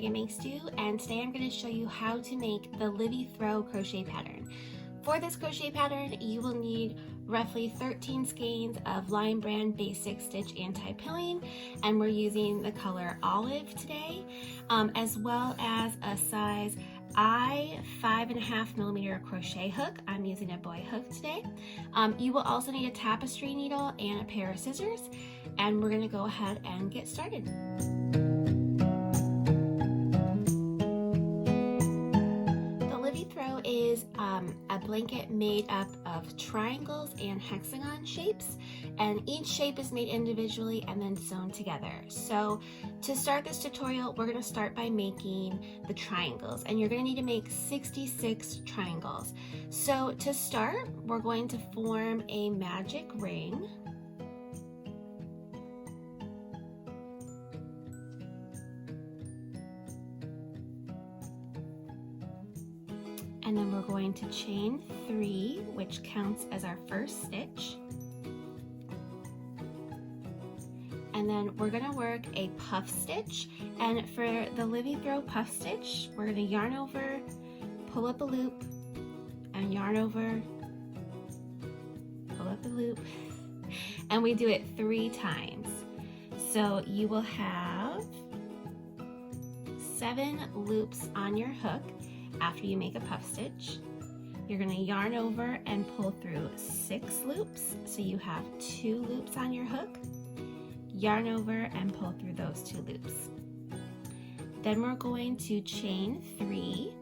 Megan Makes Do, and today I'm going to show you how to make the Livy Throw Crochet Pattern. For this crochet pattern, you will need roughly 13 skeins of Lion Brand Basic Stitch Anti-Pilling, and we're using the color Olive today, as well as a size I 5.5mm crochet hook. I'm using a boy hook today. You will also need a tapestry needle and a pair of scissors, and we're going to go ahead and get started. The Livy Throw is a blanket made up of triangles and hexagon shapes, and each shape is made individually and then sewn together. So to start this tutorial, we're going to start by making the triangles, and you're going to need to make 66 triangles. So to start, we're going to form a magic ring. And then we're going to chain 3, which counts as our first stitch. And then we're going to work a puff stitch. And for the Livy Throw puff stitch, we're going to yarn over, pull up a loop, and yarn over, pull up a loop. And we do it 3 times. So you will have 7 loops on your hook. After you make a puff stitch, you're going to yarn over and pull through 6 loops, so you have 2 loops on your hook. Yarn over and pull through those 2 loops. Then we're going to chain 3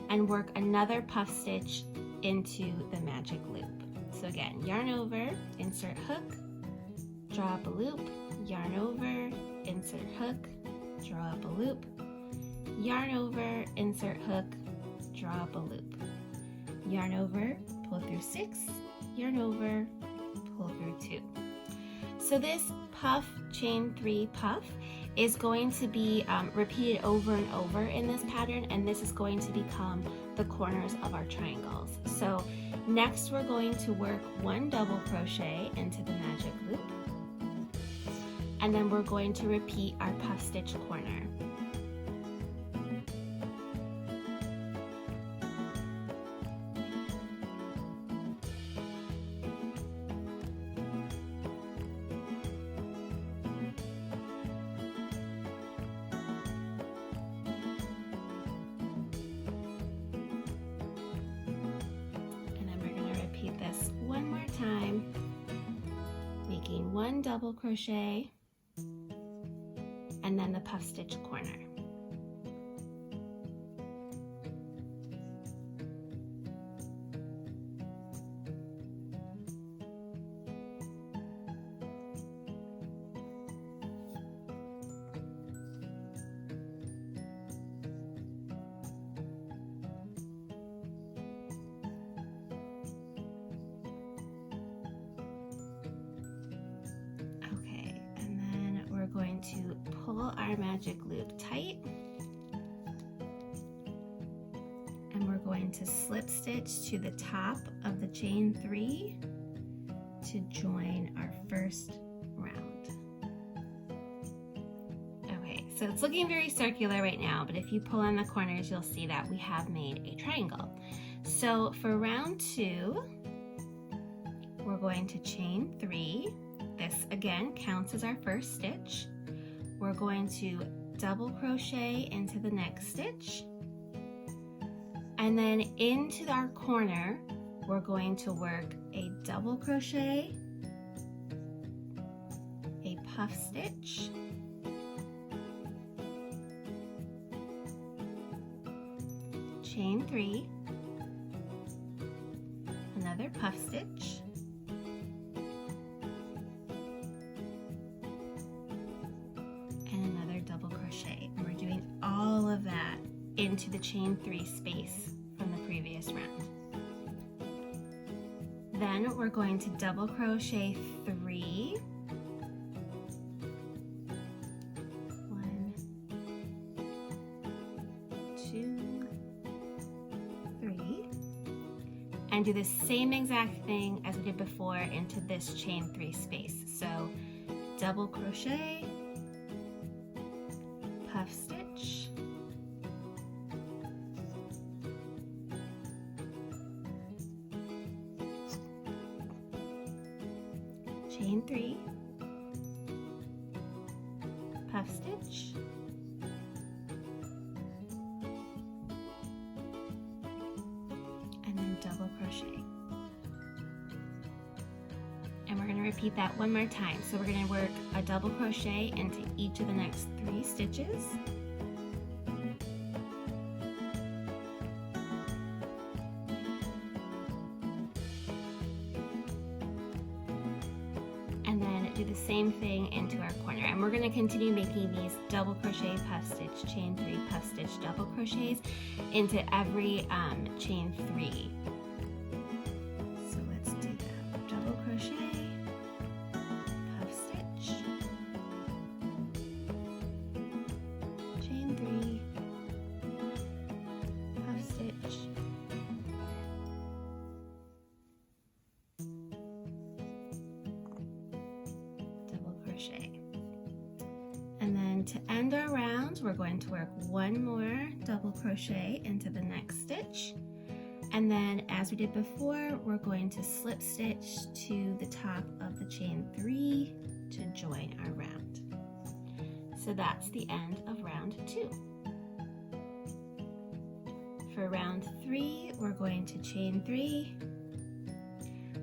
and work another puff stitch into the magic loop. So again, yarn over, insert hook, draw up a loop, yarn over, insert hook, draw up a loop, yarn over, insert hook, draw up a loop, yarn over, pull through 6, yarn over, pull through 2. So this puff, chain 3 puff is going to be repeated over and over in this pattern, and this is going to become the corners of our triangles. So next we're going to work 1 double crochet into the magic loop, and then we're going to repeat our puff stitch corner. This one more time, making 1 double crochet and then the puff stitch corner. We're going to pull our magic loop tight, and we're going to slip stitch to the top of the chain 3 to join our first round. Okay, so it's looking very circular right now, but if you pull on the corners, you'll see that we have made a triangle. So for round 2, we're going to chain 3. This again counts as our first stitch. We're going to double crochet into the next stitch, and then into our corner we're going to work a double crochet, a puff stitch, chain 3, another puff stitch, and we're doing all of that into the chain 3 space from the previous round. Then we're going to double crochet 3, 1, 2, 3, and do the same exact thing as we did before into this chain 3 space. So double crochet, puff stitch, chain 3, puff stitch, and then double crochet. And we're going to repeat that one more time. So we're going to work a double crochet into each of the next 3 stitches. And then do the same thing into our corner. And we're going to continue making these double crochet, puff stitch, chain 3, puff stitch, double crochets into every chain 3. So let's do that. Double crochet, puff stitch, chain 3, puff stitch, double crochet. And then to end our round, we're going to work one more double crochet into the next stitch. And then as we did before, we're going to slip stitch to the top of the chain 3 to join our round. So that's the end of round 2. For round 3, we're going to chain 3.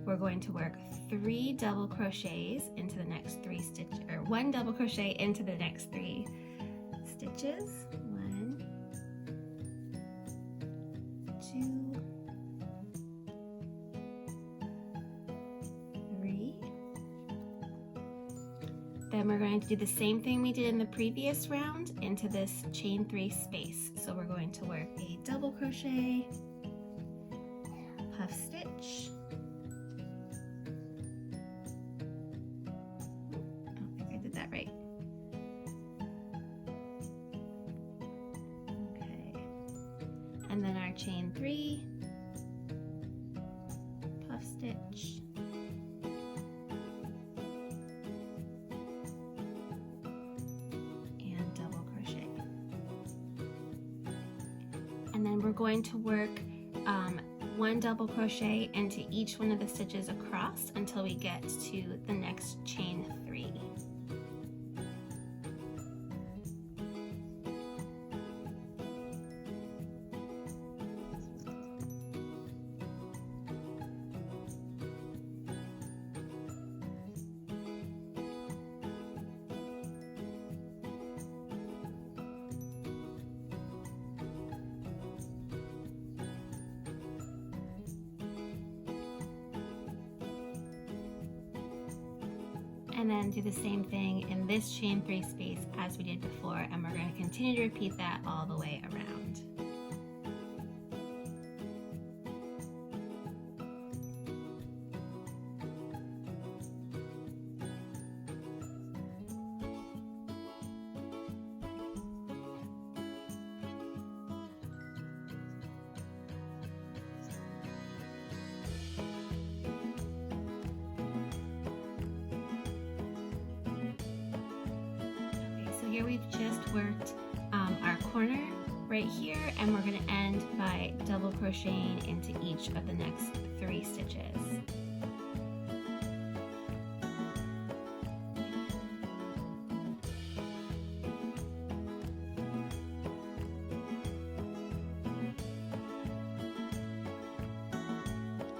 We're going to work 3 double crochets into the next 3 stitches, or 1 double crochet into the next 3 stitches. 1, 2, 3. Then we're going to do the same thing we did in the previous round into this chain 3 space. So we're going to work a double crochet, puff stitch, right. Okay. And then our chain 3, puff stitch, and double crochet. And then we're going to work 1 double crochet into each one of the stitches across until we get to the next chain 3. And then do the same thing in this chain 3 space as we did before, and we're going to continue to repeat that all the way around. Here we've just worked our corner right here, and we're going to end by double crocheting into each of the next 3 stitches.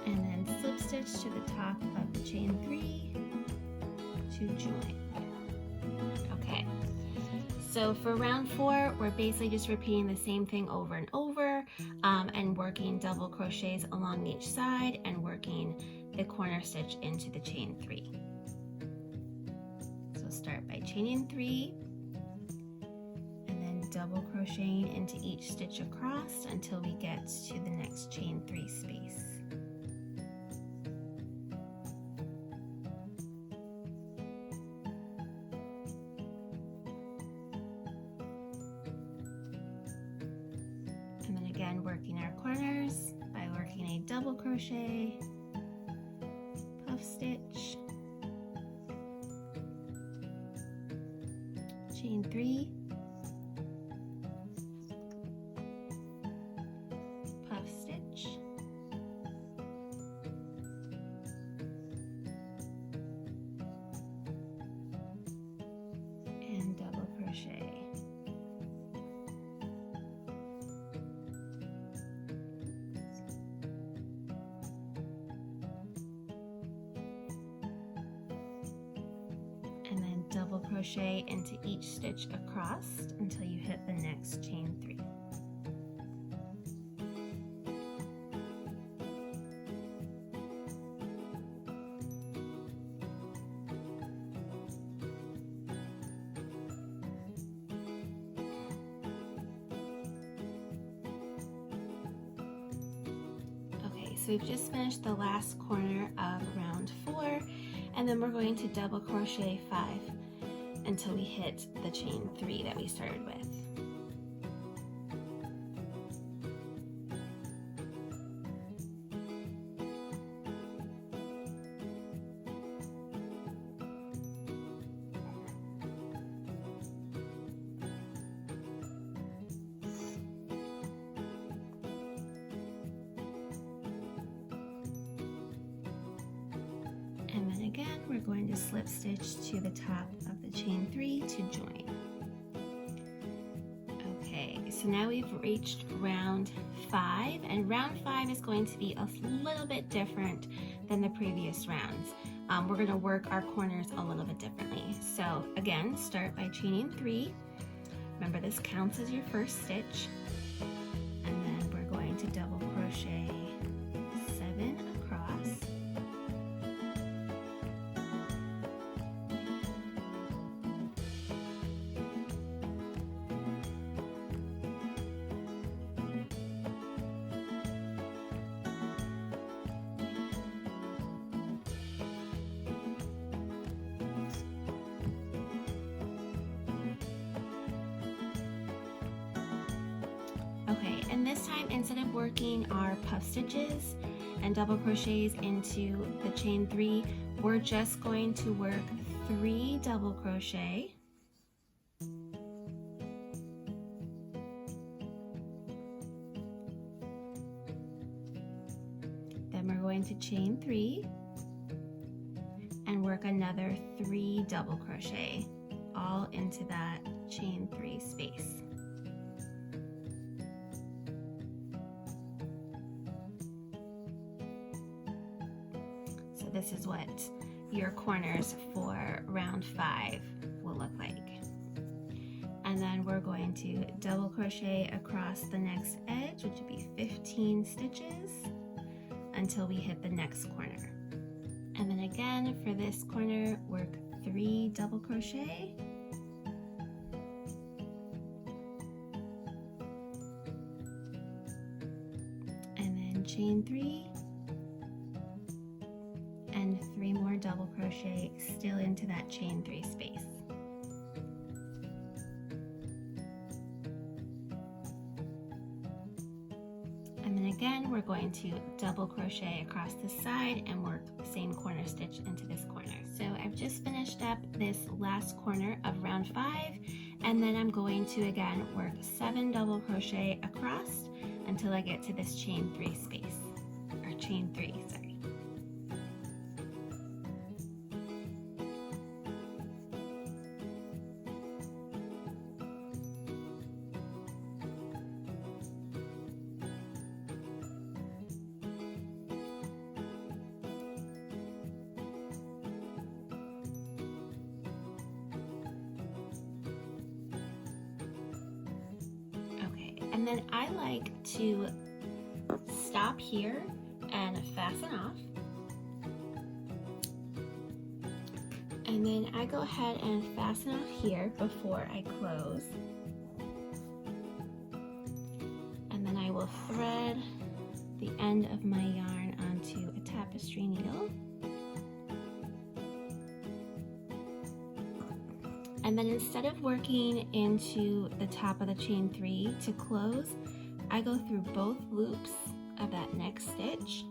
And then slip stitch to the top of the chain 3 to join. Okay. So for round 4, we're basically just repeating the same thing over and over and working double crochets along each side and working the corner stitch into the chain 3. So start by chaining 3 and then double crocheting into each stitch across until we get to the next chain 3 space. And then again, working our corners by working a double crochet, puff stitch, chain 3, crochet into each stitch across until you hit the next chain 3. So we've just finished the last corner of round 4, and then we're going to double crochet 5 until we hit the chain 3 that we started with. And then again, we're going to slip stitch to the top of the chain 3 to join. Okay, so now we've reached round 5, and round 5 is going to be a little bit different than the previous rounds. We're going to work our corners a little bit differently. So again, start by chaining 3. Remember, this counts as your first stitch. And then we're going to double crochet 7 across. Okay, and this time, instead of working our puff stitches and double crochets into the chain 3, we're just going to work 3 double crochet, then we're going to chain 3 and work another 3 double crochet all into that chain 3 space. This is what your corners for round 5 will look like. And then we're going to double crochet across the next edge, which would be 15 stitches until we hit the next corner. And then again, for this corner, work 3 double crochet, and then chain 3 and 3 more double crochet still into that chain 3 space. And then again, we're going to double crochet across the side and work the same corner stitch into this corner. So I've just finished up this last corner of round 5, and then I'm going to again work 7 double crochet across until I get to this chain 3 space, or chain 3, sorry. And then I like to stop here and fasten off. And then I go ahead and fasten off here before I close. And then I will thread the end of my yarn onto a tapestry needle. And then instead of working into the top of the chain 3 to close, I go through both loops of that next stitch,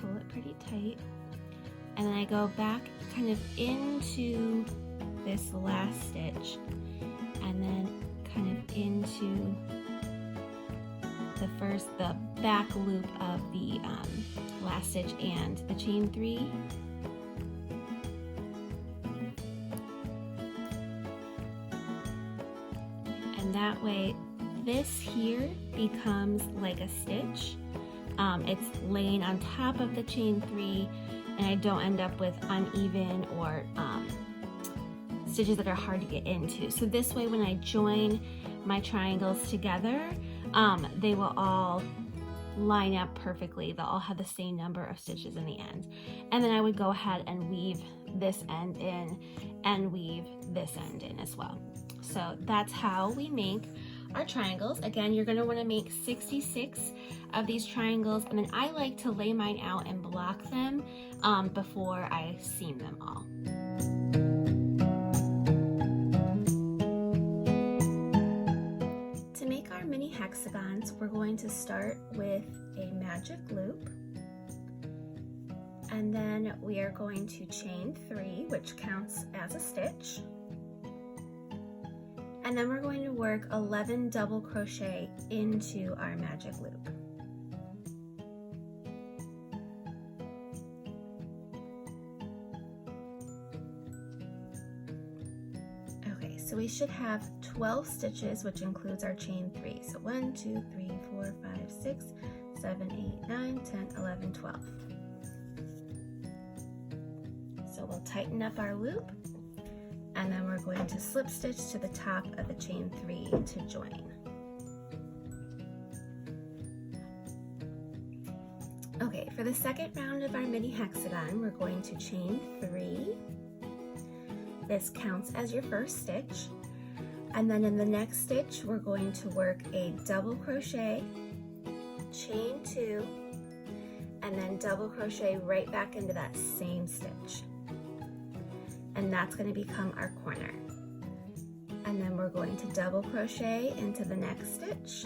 pull it pretty tight, and then I go back kind of into this last stitch, and then kind of into the back loop of the last stitch and the chain 3. And that way, this here becomes like a stitch. It's laying on top of the chain 3, and I don't end up with uneven or stitches that are hard to get into. So this way, when I join my triangles together, they will all line up perfectly. They'll all have the same number of stitches in the end. And then I would go ahead and weave this end in and weave this end in as well. So that's how we make our triangles. Again, you're going to want to make 66 of these triangles, and then I like to lay mine out and block them before I seam them all. To make our mini hexagons, we're going to start with a magic loop, and then we are going to chain 3, which counts as a stitch. And then we're going to work 11 double crochet into our magic loop. Okay, so we should have 12 stitches, which includes our chain 3. So 1, 2, 3, 4, 5, 6, 7, 8, 9, 10, 11, 12. So we'll tighten up our loop, and then we're going to slip stitch to the top of the chain 3 to join. Okay, for the second round of our mini hexagon, we're going to chain 3. This counts as your first stitch. And then in the next stitch, we're going to work a double crochet, chain 2, and then double crochet right back into that same stitch. And that's going to become our corner. And then we're going to double crochet into the next stitch,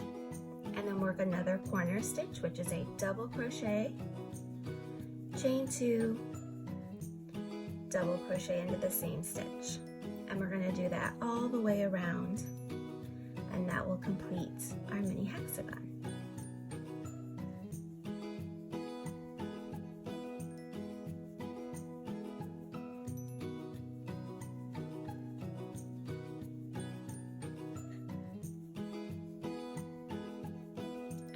and then work another corner stitch, which is a double crochet, chain 2, double crochet into the same stitch. And we're going to do that all the way around, and that will complete our mini hexagon.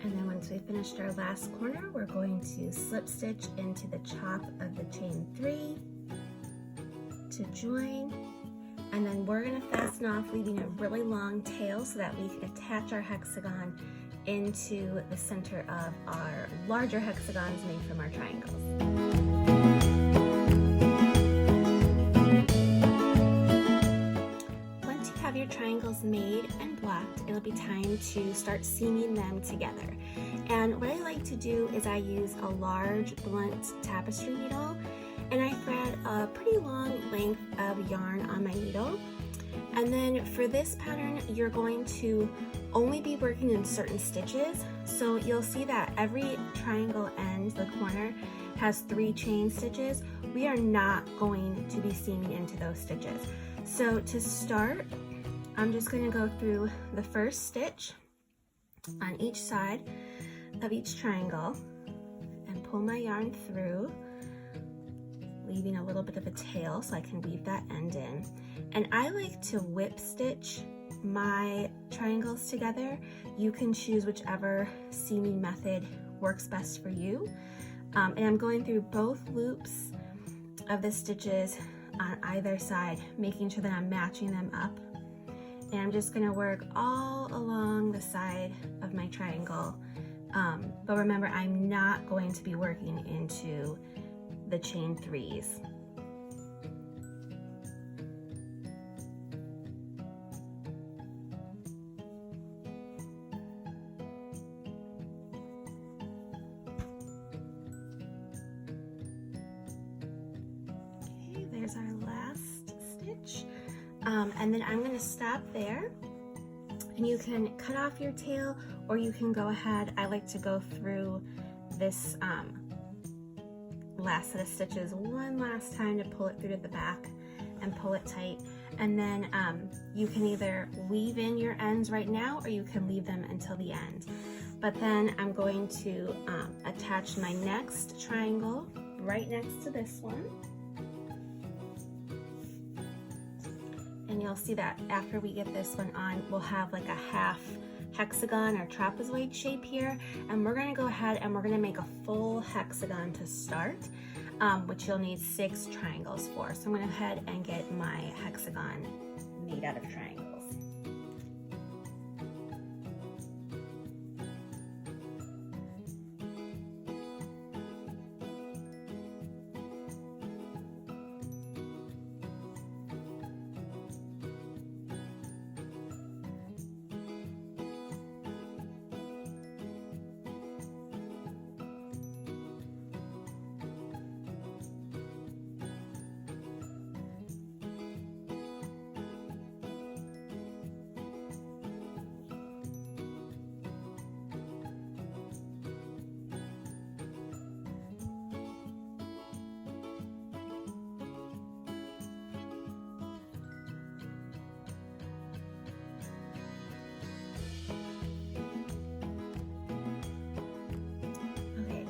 And then once we finished our last corner, we're going to slip stitch into the top of the chain 3 to join, and then we're going to fasten off, leaving a really long tail so that we can attach our hexagon into the center of our larger hexagons made from our triangles. Your triangles made and blocked, it'll be time to start seaming them together. And what I like to do is I use a large blunt tapestry needle, and I thread a pretty long length of yarn on my needle. And then for this pattern, you're going to only be working in certain stitches. So you'll see that every triangle end, the corner, has 3 chain stitches. We are not going to be seaming into those stitches. So to start, I'm just going to go through the first stitch on each side of each triangle and pull my yarn through, leaving a little bit of a tail so I can weave that end in. And I like to whip stitch my triangles together. You can choose whichever seaming method works best for you. And I'm going through both loops of the stitches on either side, making sure that I'm matching them up. And I'm just going to work all along the side of my triangle. But remember, I'm not going to be working into the chain 3s. Okay, there's our last stitch. And then I'm going to stop there, and you can cut off your tail, or you can go ahead. I like to go through this last set of stitches one last time to pull it through to the back and pull it tight. And then you can either weave in your ends right now, or you can leave them until the end. But then I'm going to attach my next triangle right next to this one. And you'll see that after we get this one on, we'll have like a half hexagon or trapezoid shape here. And we're gonna go ahead and we're gonna make a full hexagon to start. which you'll need 6 triangles for. So I'm going to go ahead and get my hexagon made out of triangles.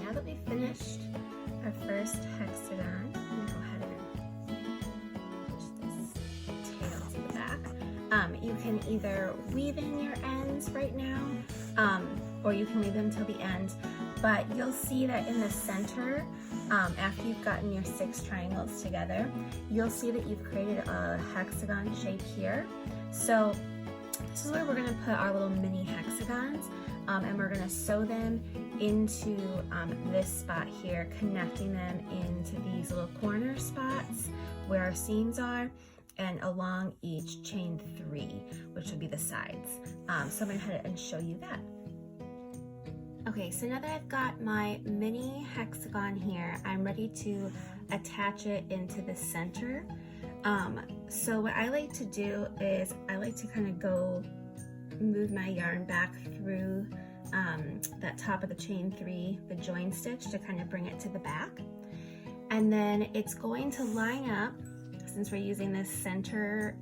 Now that we've finished our first hexagon, I'm going to go ahead and push this tail to the back. You can either weave in your ends right now, or you can leave them till the end, but you'll see that in the center, after you've gotten your 6 triangles together, you'll see that you've created a hexagon shape here. So this is where we're going to put our little mini hexagons, and we're going to sew them into this spot here, connecting them into these little corner spots where our seams are, and along each chain 3, which will be the sides. So I'm going to head and show you that. Okay, so now that I've got my mini hexagon here, I'm ready to attach it into the center. So what I like to do is I like to kind of move my yarn back through that top of the chain 3, the join stitch, to kind of bring it to the back. And then it's going to line up, since we're using this center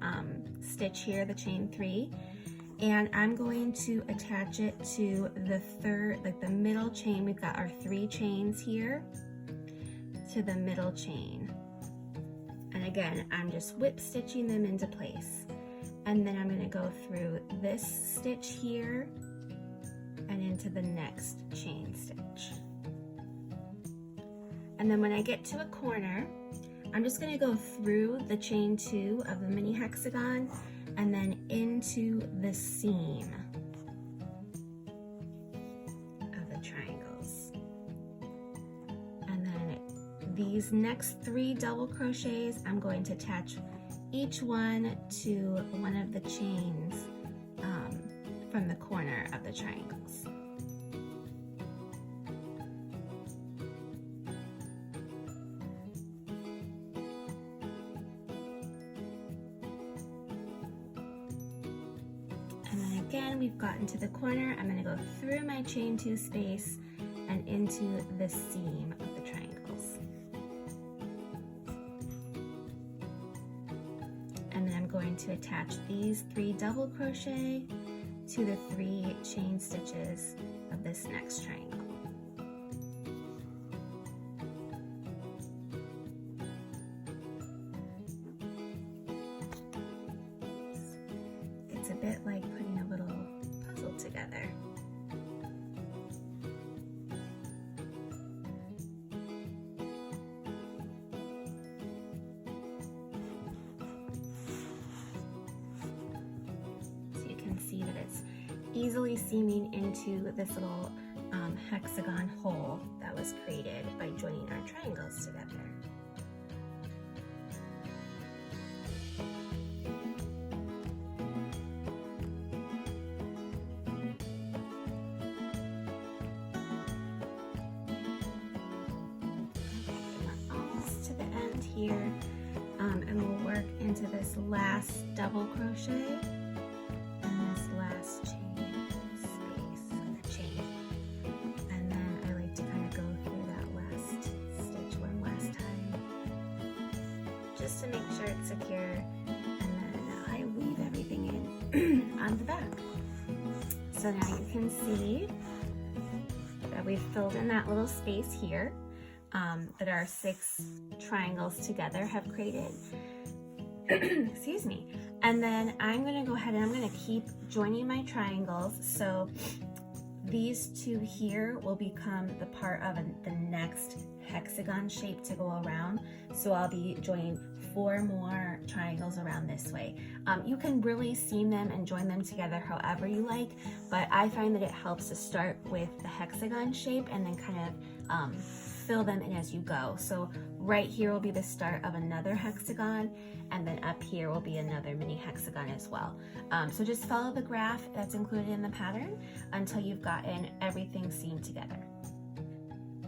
stitch here, the chain 3, and I'm going to attach it to the third, like the middle chain. We've got our 3 chains here to the middle chain. And again, I'm just whip stitching them into place. And then I'm going to go through this stitch here and into the next chain stitch. And then when I get to a corner, I'm just going to go through the chain 2 of the mini hexagon and then into the seam of the triangles. And then these next 3 double crochets, I'm going to attach each one to one of the chains from the corner of the triangles. And then again, we've gotten to the corner. I'm going to go through my chain 2 space and into the seam of the triangles. And then I'm going to attach these 3 double crochet to the 3 chain stitches of this next triangle. It's a bit like putting a little puzzle together. See that it's easily seaming into this little hexagon hole that was created by joining our triangles together. Okay, we're almost to the end here, and we'll work into this last double crochet. Just to make sure it's secure, and then I weave everything in on the back. So now you can see that we've filled in that little space here that our 6 triangles together have created. Excuse me. And then I'm going to go ahead and I'm going to keep joining my triangles. So these 2 here will become the part of the next hexagon shape to go around. So I'll be joining 4 more triangles around this way. You can really seam them and join them together however you like, but I find that it helps to start with the hexagon shape and then kind of fill them in as you go. So right here will be the start of another hexagon, and then up here will be another mini hexagon as well. So just follow the graph that's included in the pattern until you've gotten everything seamed together.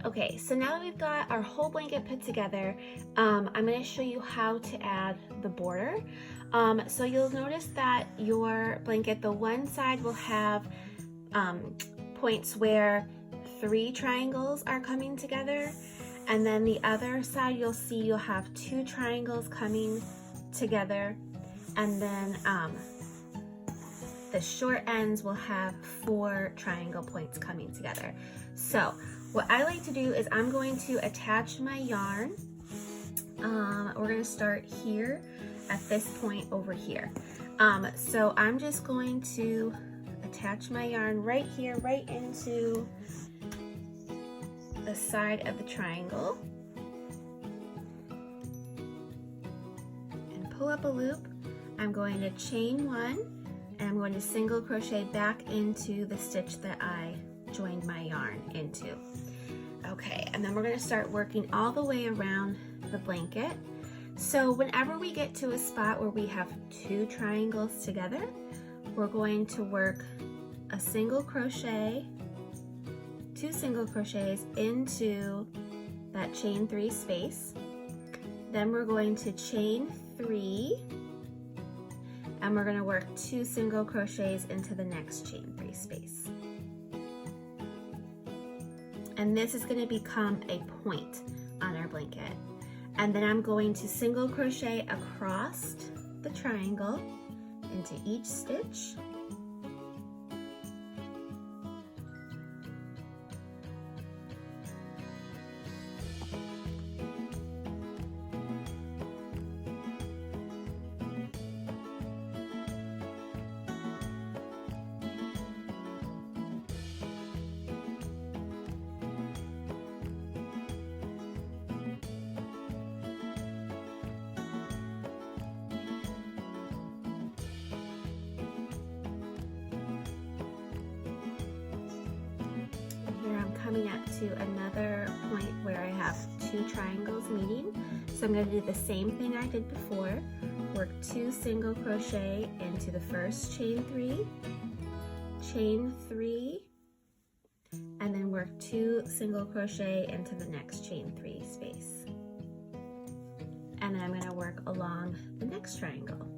Okay, so now that we've got our whole blanket put together, I'm going to show you how to add the border. So you'll notice that your blanket, the one side will have points where 3 triangles are coming together, and then the other side you'll see you'll have 2 triangles coming together, and then the short ends will have 4 triangle points coming together. So what I like to do is I'm going to attach my yarn. We're going to start here at this point over here. So I'm just going to attach my yarn right here, right into the side of the triangle, and pull up a loop. I'm going to chain 1, and I'm going to single crochet back into the stitch that I joined my yarn into. Okay, and then we're going to start working all the way around the blanket. So whenever we get to a spot where we have 2 triangles together, we're going to work a single crochet, 2 single crochets into that chain 3 space. Then we're going to chain 3, and we're going to work 2 single crochets into the next chain 3 space. And this is going to become a point on our blanket. And then I'm going to single crochet across the triangle into each stitch. Coming up to another point where I have 2 triangles meeting. So I'm going to do the same thing I did before. Work 2 single crochet into the first chain 3, chain 3, and then work 2 single crochet into the next chain 3 space. And then I'm going to work along the next triangle.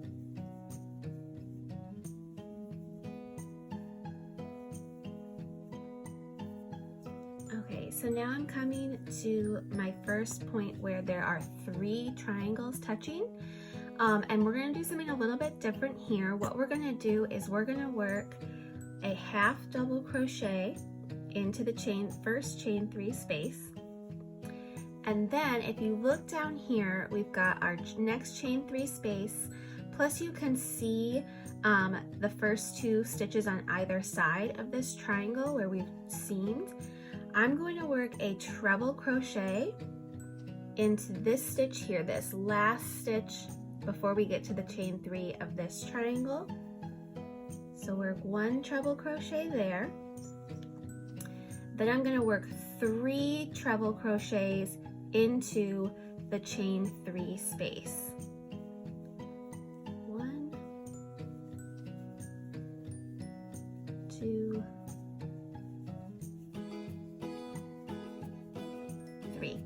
Okay, so now I'm coming to my first point where there are 3 triangles touching, and we're going to do something a little bit different here. What we're going to do is we're going to work a half double crochet into the first chain 3 space, and then if you look down here, we've got our next chain 3 space, plus you can see the first 2 stitches on either side of this triangle where we've seamed. I'm going to work a treble crochet into this stitch here, this last stitch before we get to the chain 3 of this triangle. So work 1 treble crochet there. Then I'm going to work 3 treble crochets into the chain 3 space. 1, 2, 3.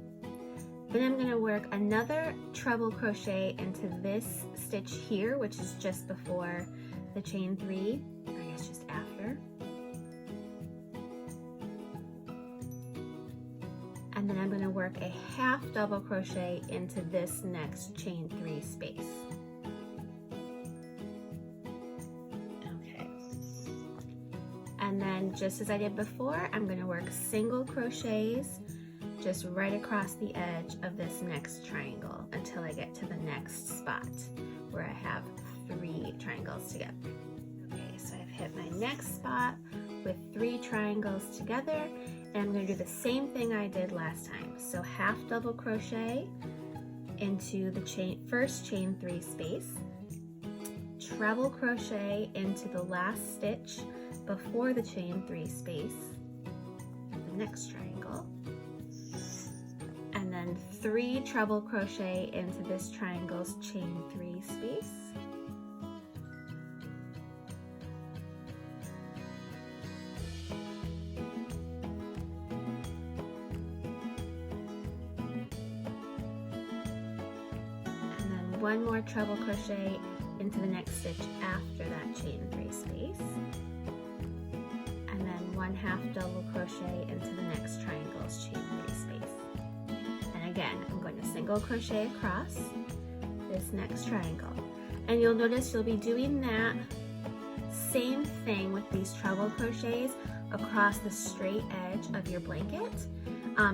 Then I'm going to work another treble crochet into this stitch here, which is just before the chain 3, or I guess just after. And then I'm going to work a half double crochet into this next chain 3 space. Okay. And then just as I did before, I'm going to work single crochets just right across the edge of this next triangle until I get to the next spot where I have 3 triangles together. Okay, so I've hit my next spot with 3 triangles together, and I'm going to do the same thing I did last time. So half double crochet into the first chain 3 space, treble crochet into the last stitch before the chain 3 space, the next triangle, and then 3 treble crochet into this triangle's chain 3 space, and then 1 more treble crochet into the next stitch after that chain 3 space, and then 1 half double crochet into the next triangle's chain 3 space. And again, I'm going to single crochet across this next triangle. And you'll notice you'll be doing that same thing with these treble crochets across the straight edge of your blanket.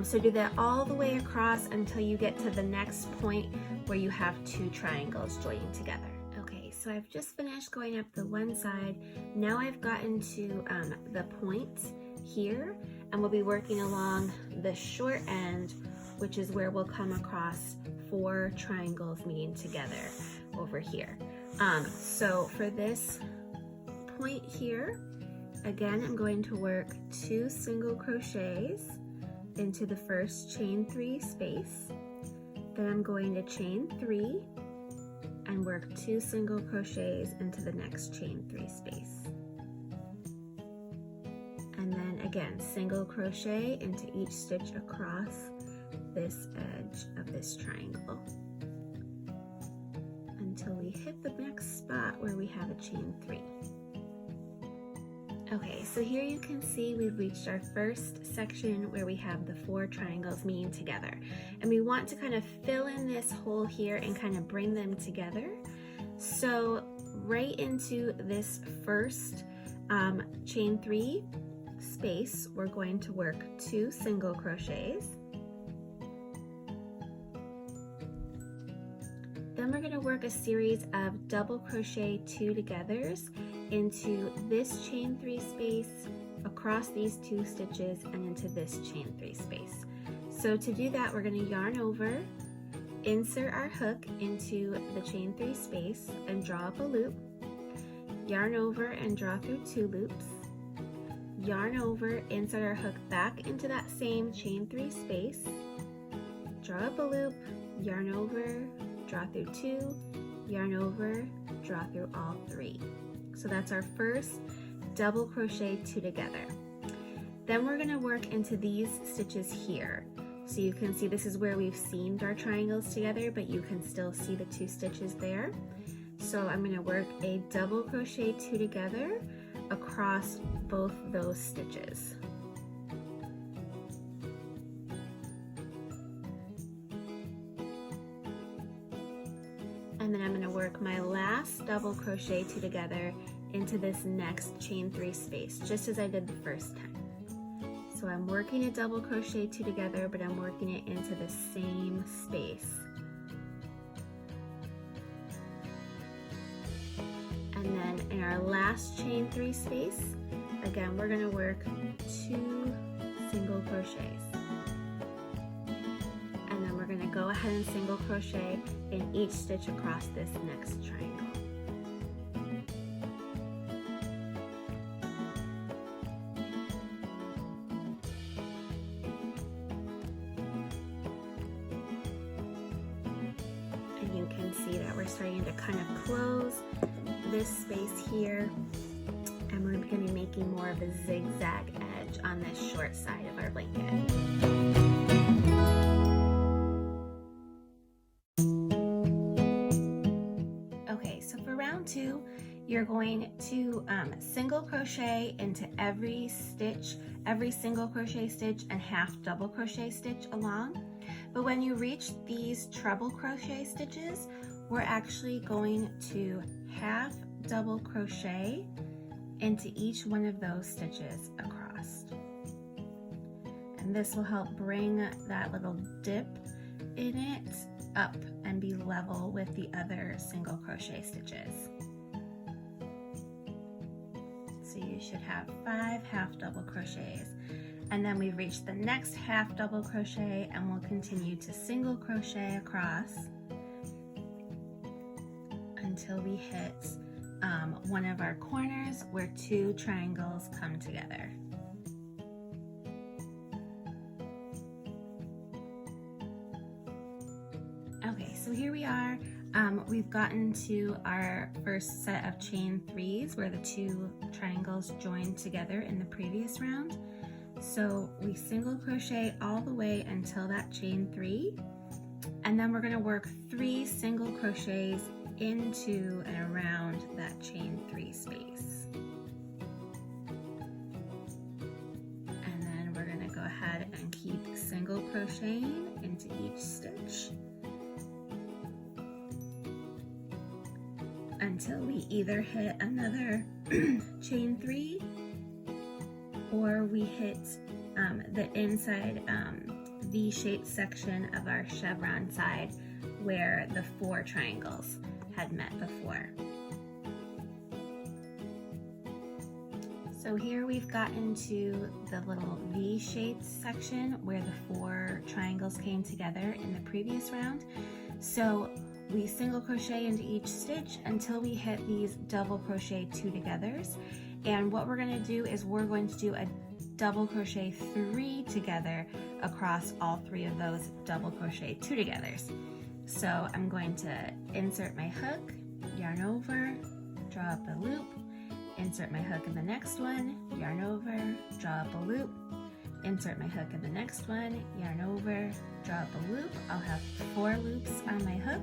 So do that all the way across until you get to the next point where you have 2 triangles joining together. Okay, so I've just finished going up the one side. Now I've gotten to the point here, and we'll be working along the short end, which is where we'll come across 4 triangles meeting together over here. So for this point here, again, I'm going to work 2 single crochets into the first chain 3 space. Then I'm going to chain 3 and work 2 single crochets into the next chain 3 space. And then again, single crochet into each stitch across this edge of this triangle until we hit the next spot where we have a chain 3. Okay, so here you can see we've reached our first section where we have the 4 triangles meeting together. And we want to kind of fill in this hole here and kind of bring them together. So right into this first chain 3 space, we're going to work 2 single crochets. Then we're going to work a series of double crochet 2 togethers into this chain 3 space, across these 2 stitches, and into this chain 3 space. So to do that, we're going to yarn over, insert our hook into the chain 3 space and draw up a loop, yarn over and draw through 2 loops, yarn over, insert our hook back into that same chain 3 space, draw up a loop, yarn over, draw through 2, yarn over, draw through all 3. So that's our first double crochet 2 together. Then we're going to work into these stitches here. So you can see this is where we've seamed our triangles together, but you can still see the 2 stitches there. So I'm going to work a double crochet 2 together across both those stitches. And then I'm going to work my last double crochet 2 together into this next chain 3 space, just as I did the first time. So I'm working a double crochet 2 together, but I'm working it into the same space. And then in our last chain 3 space, again, we're going to work 2 single crochets. And then we're going to go ahead and single crochet in each stitch across this next triangle. And you can see that we're starting to kind of close this space here, and we're going to be making more of a zigzag edge on this short side of our blanket. Okay, so for round 2, you're going to single crochet into every stitch, every single crochet stitch and half double crochet stitch along. But when you reach these treble crochet stitches, we're actually going to half double crochet into each one of those stitches across. And this will help bring that little dip in it up and be level with the other single crochet stitches. So you you should have 5 half double crochets. And then we've reached the next half double crochet, and we'll continue to single crochet across until we hit one of our corners where 2 triangles come together. Okay, so here we are. We've gotten to our first set of chain 3s where the 2 triangles joined together in the previous round. So we single crochet all the way until that chain 3, and then we're going to work 3 single crochets into and around that chain 3 space. And then we're going to go ahead and keep single crocheting into each stitch until we either hit another chain 3 or we hit the inside V-shaped section of our chevron side where the 4 triangles had met before. So here we've gotten to the little V-shaped section where the 4 triangles came together in the previous round. So we single crochet into each stitch until we hit these double crochet 2-togethers. And what we're going to do is we're going to do a double crochet 3 together across all 3 of those double crochet 2-togethers. So I'm going to insert my hook, yarn over, draw up a loop, insert my hook in the next one, yarn over, draw up a loop, insert my hook in the next one, yarn over, draw up a loop. I'll have 4 loops on my hook.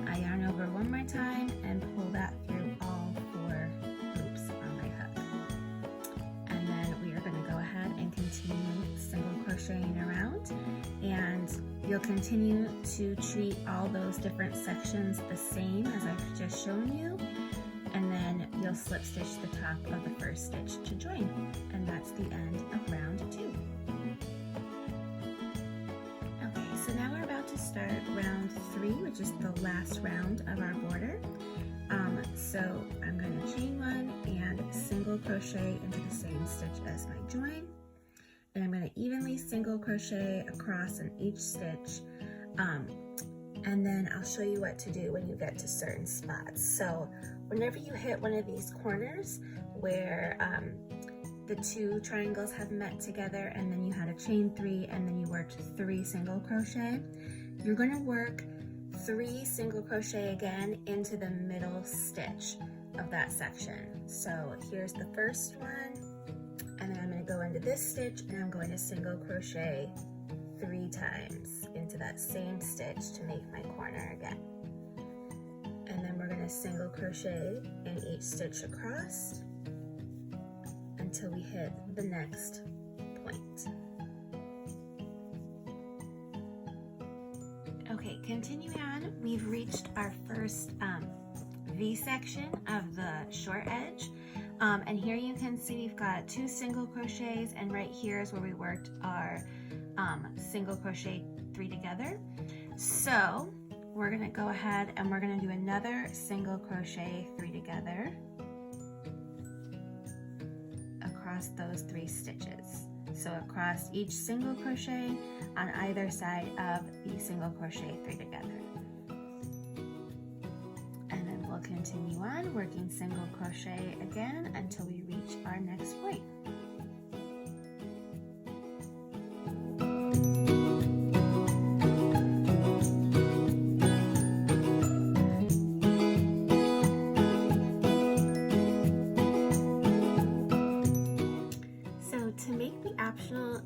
I yarn over one more time and pull that through all 4 loops on my hook. And then we are going to go ahead and continue single crocheting around, and you'll continue to treat all those different sections the same as I've just shown you, and then you'll slip stitch the top of the first stitch to join, and that's the end of round 2. Okay, so now we're about to start round 3, which is the last round of our border. So I'm going to chain 1 and single crochet into the same stitch as my join, and I'm going to evenly single crochet across in each stitch, and then I'll show you what to do when you get to certain spots. So whenever you hit one of these corners where the 2 triangles have met together and then you had a chain 3 and then you worked 3 single crochet, you're going to work 3 single crochet again into the middle stitch of that section. So here's the first one, and then I'm going to go into this stitch and I'm going to single crochet 3 times into that same stitch to make my corner again. And then we're going to single crochet in each stitch across until we hit the next point. Okay, continuing on, we've reached our first V section of the short edge, and here you can see we've got 2 single crochets, and right here is where we worked our single crochet 3 together. So we're going to go ahead and we're going to do another single crochet 3 together across those 3 stitches. So across each single crochet on either side of the single crochet 3 together. And then we'll continue on working single crochet again until we reach our next point.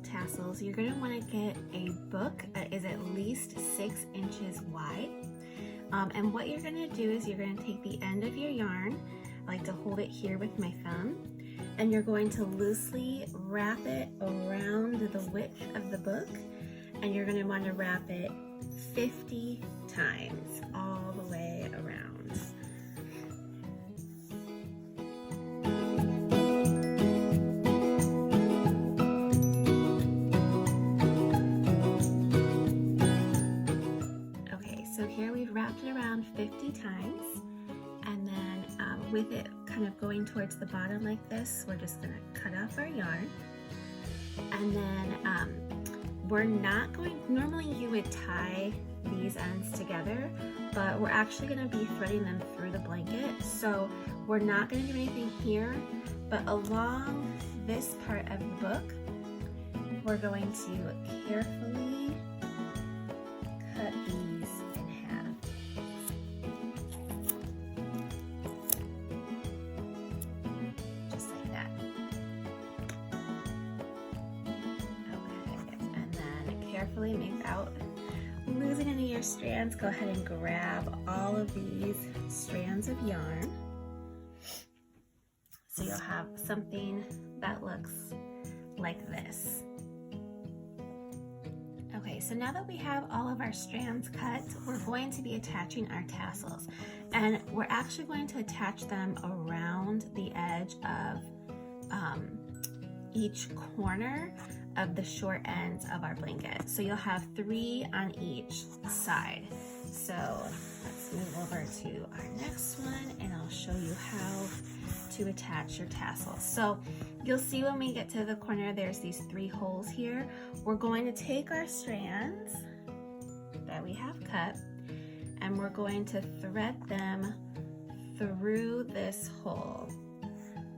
Tassels, you're going to want to get a book that is at least 6 inches wide, and what you're going to do is you're going to take the end of your yarn, I like to hold it here with my thumb, and you're going to loosely wrap it around the width of the book, and you're going to want to wrap it 50 times all the way around. Wrapped it around 50 times, and then with it kind of going towards the bottom like this, we're just gonna cut off our yarn. And then we're not going, normally you would tie these ends together, but we're actually gonna be threading them through the blanket. So we're not gonna do anything here, but along this part of the book, we're going to carefully cut these in half. Just like that. Okay, and then carefully, without losing any of your strands, go ahead and grab all of these strands of yarn. So you'll have something that looks like this. Okay, so now that we have all of our strands cut, we're going to be attaching our tassels. And we're actually going to attach them around the edge of each corner of the short ends of our blanket. So you'll have 3 on each side. So let's move over to our next one and I'll show you how to attach your tassels. So you'll see when we get to the corner, there's these 3 holes here. We're going to take our strands that we have cut and we're going to thread them through this hole.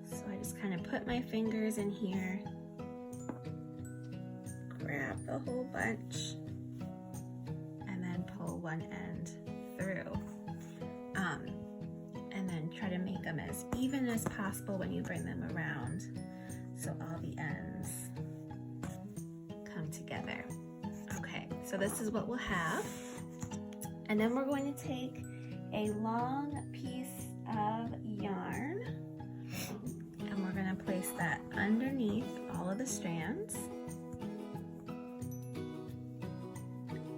So I just kind of put my fingers in here, grab the whole bunch, and then pull one end through. And then try to make them as even as possible when you bring them around, so all the ends come together. Okay, so this is what we'll have. And then we're going to take a long piece of yarn and we're going to place that underneath all of the strands.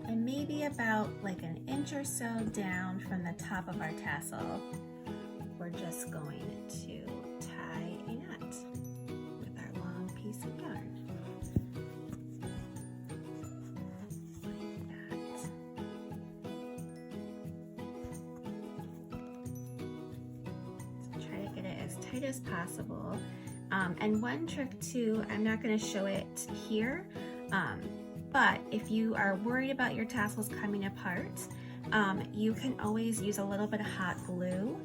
And maybe about like an inch or so down from the top of our tassel, we're just going to tie a knot with our long piece of yarn. Like that. So try to get it as tight as possible. And one trick too, I'm not going to show it here, but if you are worried about your tassels coming apart, you can always use a little bit of hot glue,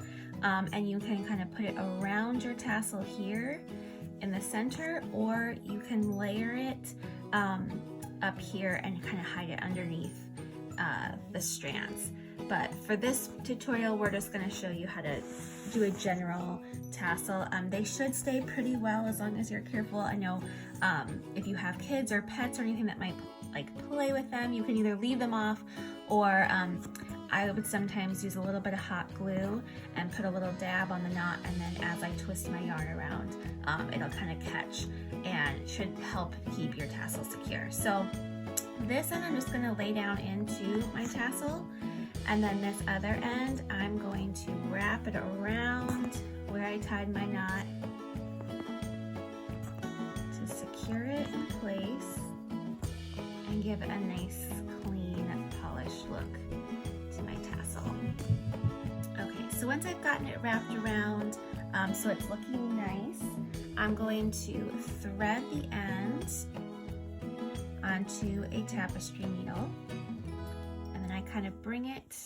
and you can kind of put it around your tassel here in the center, or you can layer it up here and kind of hide it underneath the strands. But for this tutorial, we're just going to show you how to do a general tassel. They should stay pretty well as long as you're careful. I know if you have kids or pets or anything that might like play with them, you can either leave them off, or I would sometimes use a little bit of hot glue and put a little dab on the knot, and then as I twist my yarn around, it'll kind of catch and should help keep your tassel secure. So this end I'm just going to lay down into my tassel, and then this other end I'm going to wrap it around where I tied my knot to secure it in place and give it a nice, clean, polished look to my tassel. Okay, so once I've gotten it wrapped around so it's looking nice, I'm going to thread the end onto a tapestry needle, and then I kind of bring it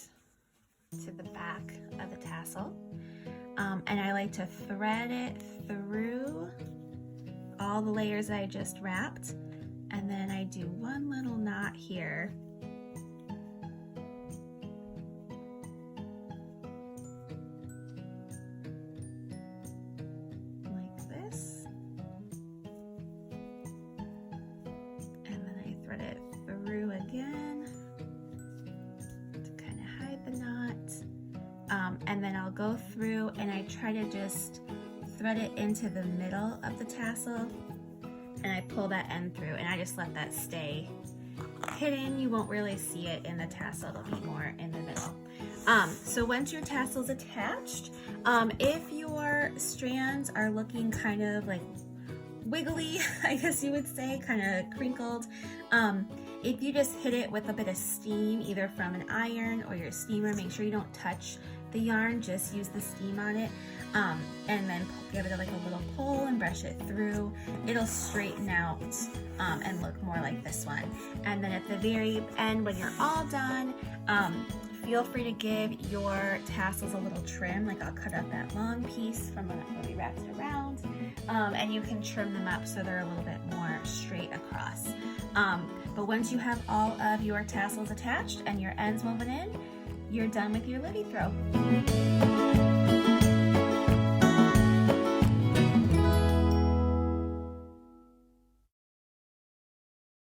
to the back of the tassel, and I like to thread it through all the layers I just wrapped, and then I do one little knot here like this, and then I thread it through again to kind of hide the knot, and then I'll go through and I try to just thread it into the middle of the tassel, and I pull that end through, and I just let that stay hidden. You won't really see it in the tassel, it'll be more in the middle. So once your tassel's attached, if your strands are looking kind of like wiggly, I guess you would say, kind of crinkled, if you just hit it with a bit of steam, either from an iron or your steamer, make sure you don't touch the yarn, just use the steam on it, and then give it like a little pull and brush it through. It'll straighten out and look more like this one. And then at the very end, when you're all done, feel free to give your tassels a little trim. Like I'll cut up that long piece from when we wrapped it around, and you can trim them up so they're a little bit more straight across. But once you have all of your tassels attached and your ends woven in, you're done with your Livy throw.